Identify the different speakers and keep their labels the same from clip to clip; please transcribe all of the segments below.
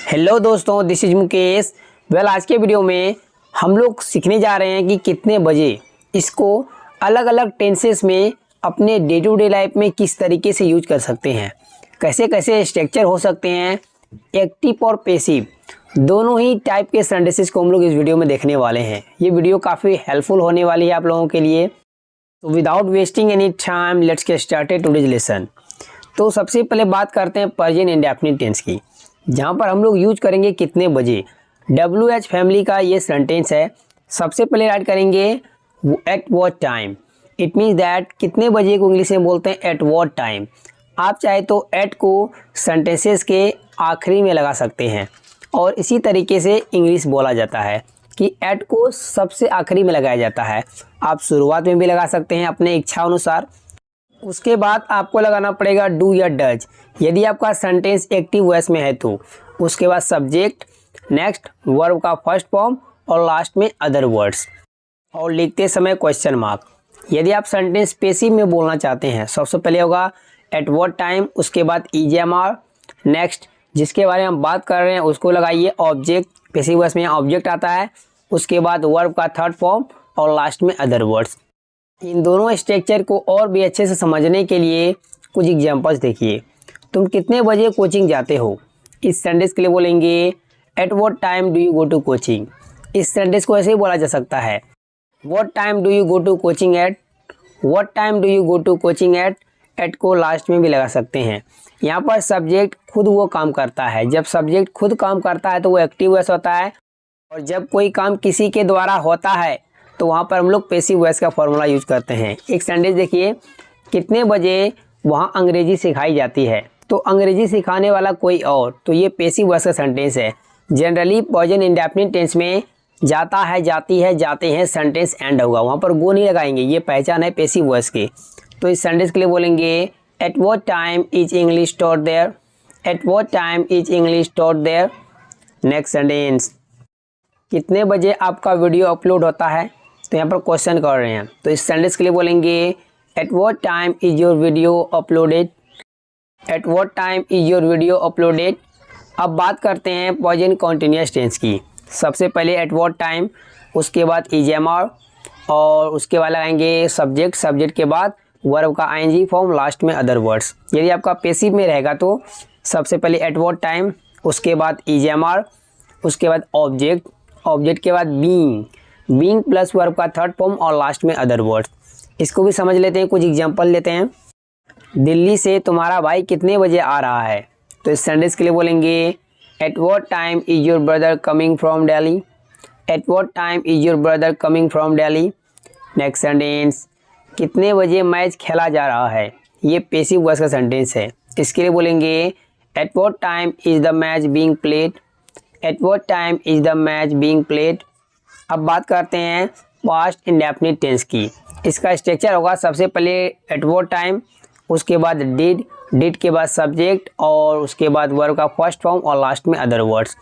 Speaker 1: Hello दोस्तों, this is Mukesh. आज के वीडियो में हम लोग सीखने जा रहे हैं कि कितने बजे इसको अलग अलग टेंसेस में अपने डे टू डे लाइफ में किस तरीके से यूज कर सकते हैं, कैसे कैसे स्ट्रक्चर हो सकते हैं, एक्टिव और पैसिव दोनों ही टाइप के सेंटेंसेस को हम लोग इस वीडियो में देखने वाले हैं। ये वीडियो काफ़ी हेल्पफुल होने वाली है आप लोगों के लिए। तो without wasting any time let's get started today's lesson. तो सबसे पहले बात करते हैं प्रेजेंट इंडेफिनिट टेंस की, जहाँ पर हम लोग यूज करेंगे कितने बजे। WH फैमिली का ये सेंटेंस है। सबसे पहले राइट करेंगे eight what time. It means that कितने बजे को इंग्लिश में बोलते हैं एट व्हाट टाइम। आप चाहे तो एट को सेंटेंसेस के आखिरी में लगा सकते हैं और इसी तरीके से इंग्लिश बोला जाता है कि एट को सबसे आखिरी में लगाया जाता है। आप शुरुआत में भी लगा सकते हैं अपने इच्छा अनुसार। उसके बाद आपको लगाना पड़ेगा डू या डज यदि आपका सेंटेंस एक्टिव वॉइस में है तो। उसके बाद सब्जेक्ट, नेक्स्ट वर्ब का फर्स्ट फॉर्म और लास्ट में अदर वर्ड्स, और लिखते समय क्वेश्चन मार्क। यदि आप सेंटेंस पैसिव में बोलना चाहते हैं, सबसे पहले होगा एट व्हाट टाइम, उसके बाद EGMR, नेक्स्ट जिसके बारे में हम बात कर रहे हैं उसको लगाइए ऑब्जेक्ट। पैसिव वॉइस में ऑब्जेक्ट आता है, उसके बाद वर्ब का थर्ड फॉर्म और लास्ट में अदर वर्ड्स। इन दोनों स्ट्रक्चर को और भी अच्छे से समझने के लिए कुछ एग्जांपल्स देखिए। तुम कितने बजे कोचिंग जाते हो, इस सेंटेंस के लिए बोलेंगे at what time do you go to coaching. इस सेंटेंस को ऐसे ही बोला जा सकता है what time do you go to coaching at, what time do you go to coaching at. At को लास्ट में भी लगा सकते हैं। यहाँ पर सब्जेक्ट खुद वो काम करता है। जब सब्जेक्ट खुद काम करता है तो वो एक्टिव वॉइस होता है, और जब कोई काम किसी के द्वारा होता है तो वहाँ पर हम लोग पैसिव वॉइस का फॉर्मूला यूज करते हैं। एक सेंटेंस देखिए, कितने बजे वहाँ अंग्रेजी सिखाई जाती है। तो अंग्रेजी सिखाने वाला कोई और, तो ये पैसिव वॉइस का सेंटेंस है। जनरली प्रेजेंट इंडेफिनिट टेंस में जाता है, जाती है, जाते हैं सेंटेंस एंड होगा, वहाँ पर गो नहीं लगाएंगे। ये पहचान है पैसिव वॉइस की। तो इस सेंटेंस के लिए बोलेंगे at what time is English taught there, at what time is English taught there. Next sentence, कितने बजे आपका वीडियो अपलोड होता है। तो यहाँ पर क्वेश्चन कर रहे हैं, तो इस सेंटेंस के लिए बोलेंगे at what time is your video uploaded, eight what time is your video uploaded. अब बात करते हैं प्रेजेंट कंटीन्यूअस टेंस की। सबसे पहले एट व्हाट टाइम, उसके बाद EGMR, और उसके बाद लगाएंगे सब्जेक्ट। सब्जेक्ट के बाद वर्ब का ING फॉर्म, लास्ट में अदर वर्ड्स। यदि आपका पैसिव में रहेगा तो सबसे पहले एट व्हाट टाइम, उसके बाद EGMR, उसके बाद ऑब्जेक्ट, ऑब्जेक्ट के बाद बीइंग प्लस वर्ब का थर्ड फॉर्म और लास्ट में अदर वर्ड्स। इसको भी समझ लेते हैं, कुछ एग्जांपल लेते हैं। दिल्ली से तुम्हारा भाई कितने बजे आ रहा है। तो इस सेंटेंस के लिए बोलेंगे at what time is your brother coming from Delhi, eight what time is your brother coming from Delhi. Next sentence, कितने बजे मैच खेला जा रहा है। ये पैसिव वॉइस का सेंटेंस है। इसके लिए बोलेंगे at what time is the match being played, eight what time is the match being played. अब बात करते हैं पास्ट इंडेफिनिट टेंस की। इसका स्ट्रक्चर होगा सबसे पहले एट व्हाट टाइम, उसके बाद डिड के बाद सब्जेक्ट, और उसके बाद वर्ब का फर्स्ट फॉर्म और लास्ट में अदर वर्ड्स।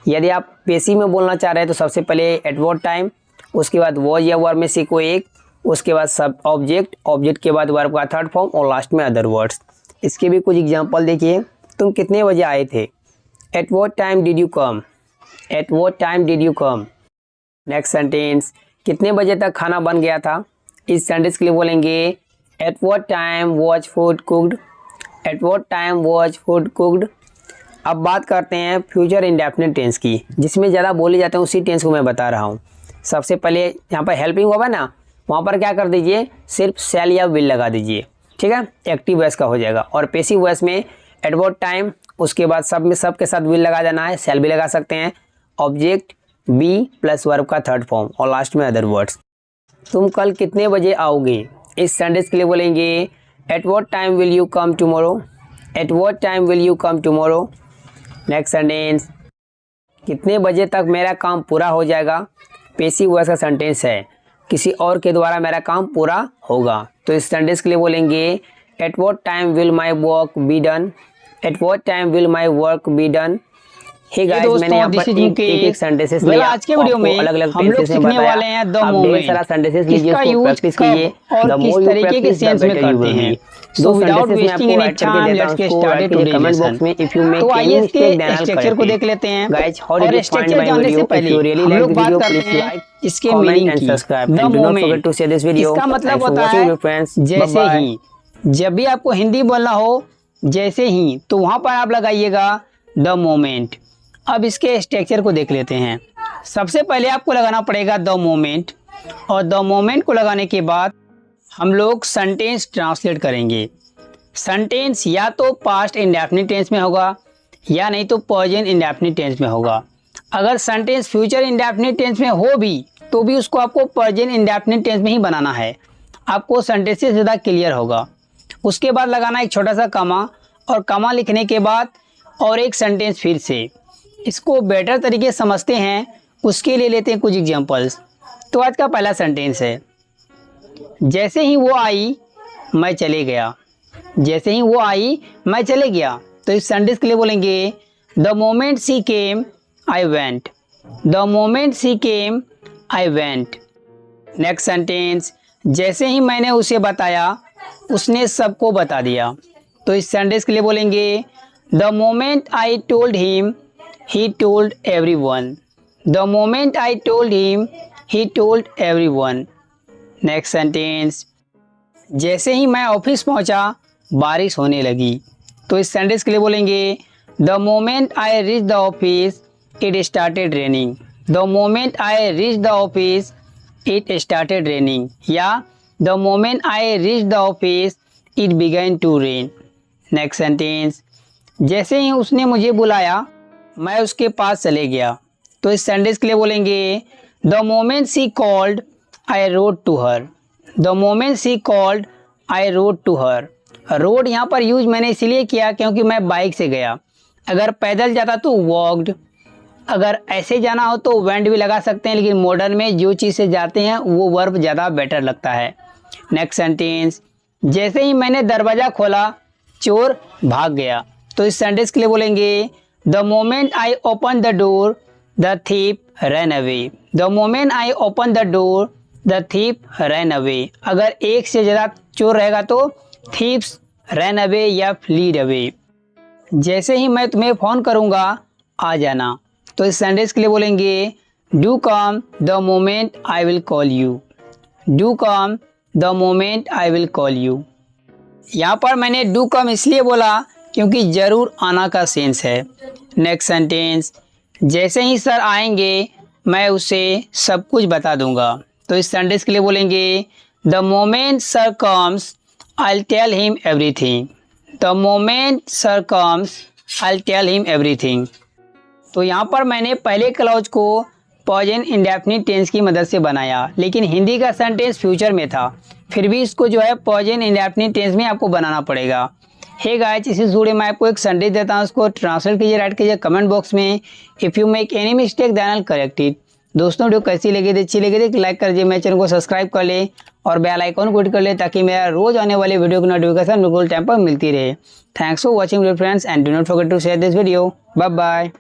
Speaker 1: यदि आप पैसिव में बोलना चाह रहे हैं तो सबसे पहले एट व्हाट टाइम, उसके बाद वॉज या वर्ब में से कोई एक, उसके बाद सब ऑब्जेक्ट, ऑब्जेक्ट के बाद वर्ब का थर्ड फॉर्म और लास्ट में अदर वर्ड्स। इसके भी कुछ एग्जाम्पल देखिए। तुम कितने बजे आए थे, eight what time did you come, eight what time did you come. Next sentence, कितने बजे तक खाना बन गया था। इस सेंटेंस के लिए बोलेंगे at what time was food cooked, eight what time was food cooked. अब बात करते हैं फ्यूचर इंडेफिनिट टेंस की, जिसमें ज़्यादा बोले जाते हैं उसी टेंस को मैं बता रहा हूँ। सबसे पहले यहाँ पर हेल्पिंग होगा ना, वहाँ पर क्या कर दीजिए, सिर्फ शैल या विल लगा दीजिए, ठीक है, एक्टिव वॉइस का हो जाएगा। और पैसिव वॉइस में एट व्हाट टाइम, उसके बाद सब में सब के साथ विल लगा देना है, शैल भी लगा सकते हैं, ऑब्जेक्ट बी प्लस वर्ब का थर्ड फॉर्म और लास्ट में अदर वर्ड्स। तुम कल कितने बजे आओगे। इस सेंटेंस के लिए बोलेंगे at what time will you come tomorrow, eight what time will you come tomorrow. Next sentence, कितने बजे तक मेरा काम पूरा हो जाएगा। पैसिव वॉइस का सेंटेंस है, किसी और के द्वारा मेरा काम पूरा होगा। तो इस सेंटेंस के लिए बोलेंगे at what time will my work be done, at what time will my work be done. Hey guys, मैंने यहाँ पर एक सेंटेंसेस लिया।
Speaker 2: आज के वीडियो में
Speaker 1: अलग-अलग
Speaker 2: हम लोग सीखने वाले हैं द मोमेंट,
Speaker 1: सारा सेंटेंसेस लीजिए,
Speaker 2: इसका
Speaker 1: उसको
Speaker 2: यूज
Speaker 1: प्रैक्टिस कीजिए
Speaker 2: और किस तरीके के सेंस में करते हैं।
Speaker 1: So without wasting any time let's get started today comment box में if you make any mistake then I
Speaker 2: structure को देख लेते हैं।
Speaker 1: Guys, how did you find my
Speaker 2: video?
Speaker 1: पहले हम लोग बात करते हैं
Speaker 2: इसके मीनिंग की। The moment,
Speaker 1: to share this video.
Speaker 2: इसका मतलब होता है जैसे ही। जब भी आपको हिंदी बोलना हो जैसे ही, तो वहां पर आप लगाइएगा द मोमेंट। अब इसके स्ट्रक्चर को देख लेते हैं। सबसे पहले आपको लगाना पड़ेगा द मोमेंट, और द मोमेंट को लगाने के बाद हम लोग सेंटेंस ट्रांसलेट करेंगे। सेंटेंस या तो पास्ट इंडेफिनिट टेंस में होगा या नहीं तो प्रेजेंट इंडेफिनिट टेंस में होगा। अगर सेंटेंस फ्यूचर इंडेफिनिट टेंस में हो भी तो भी उसको आपको प्रेजेंट इंडेफिनिट टेंस में ही बनाना है, आपको सेंटेंस से ज़्यादा क्लियर होगा। उसके बाद लगाना एक छोटा सा कमा, और कमा लिखने के बाद और एक सेंटेंस फिर से। इसको बेटर तरीके से समझते हैं, उसके लिए लेते हैं कुछ एग्जांपल्स। तो आज का पहला सेंटेंस है, जैसे ही वो आई मैं चले गया। जैसे ही वो आई मैं चले गया। तो इस सेंटेंस के लिए बोलेंगे the moment she came I went. The moment she came I went. Next sentence, जैसे ही मैंने उसे बताया उसने सबको बता दिया। तो इस सेंटेंस के लिए बोलेंगे the moment I told him he told everyone. The moment I told him he told everyone. Next sentence, जैसे ही मैं ऑफिस पहुंचा बारिश होने लगी। तो इस सेंटेंस के लिए बोलेंगे the moment I reach the office it started raining. The moment I reach the office it started raining, या the moment I reach the office it began to rain. Next sentence, जैसे ही उसने मुझे बुलाया मैं उसके पास चले गया। तो इस सेंटेंस के लिए बोलेंगे the moment she called I rode to her. The moment she called I rode to her. Rode यहाँ पर यूज मैंने इसलिए किया क्योंकि मैं बाइक से गया। अगर पैदल जाता तो वॉक्ड, अगर ऐसे जाना हो तो वेंट भी लगा सकते हैं, लेकिन मॉडर्न में जो चीज़ से जाते हैं वो वर्ब ज़्यादा बेटर लगता है। नेक्स्ट सेंटेंस, जैसे ही मैंने दरवाज़ा खोला चोर भाग गया। तो इस सेंटेंस के लिए बोलेंगे the moment I open the door the thief run away. The moment I open the door the thief run away. अगर एक से ज़्यादा चोर रहेगा तो थीप्स रन अवे या फ्लीड अवे। जैसे ही मैं तुम्हें फ़ोन करूँगा आ जाना। तो इस सेंटेंस के लिए बोलेंगे do come the moment I will call you. Do come the moment I will call you. यहाँ पर मैंने डू कम इसलिए बोला क्योंकि ज़रूर आना का सेंस है। नेक्स्ट सेंटेंस, जैसे ही सर आएंगे मैं उसे सब कुछ बता दूंगा। तो इस सेंटेंस के लिए बोलेंगे the moment sir comes I tell him everything. The moment sir comes I tell him everything. तो यहाँ पर मैंने पहले क्लॉज को प्रेजेंट इंडेफिनिट टेंस की मदद से बनाया, लेकिन हिंदी का सेंटेंस फ्यूचर में था, फिर भी इसको जो है प्रेजेंट इंडेफिनिट टेंस में आपको बनाना पड़ेगा। हे गाइस, इसी वीडियो में आपको एक सेंटेंस देता हूँ, उसको ट्रांसलेट कीजिए, राइट कीजिए कमेंट बॉक्स में। If you make any mistake then I will correct it. दोस्तों, वीडियो कैसी लगी थी, अच्छी लगी थी लाइक कर दीजिए, मेरे चैनल को सब्सक्राइब कर ले और बेल आइकन को हिट कर ले ताकि मेरा रोज आने वाले वीडियो की नोटिफिकेशन बिल्कुल टाइम पर मिलती रहे। Thanks for watching friends and do not forget to share this video. Bye bye.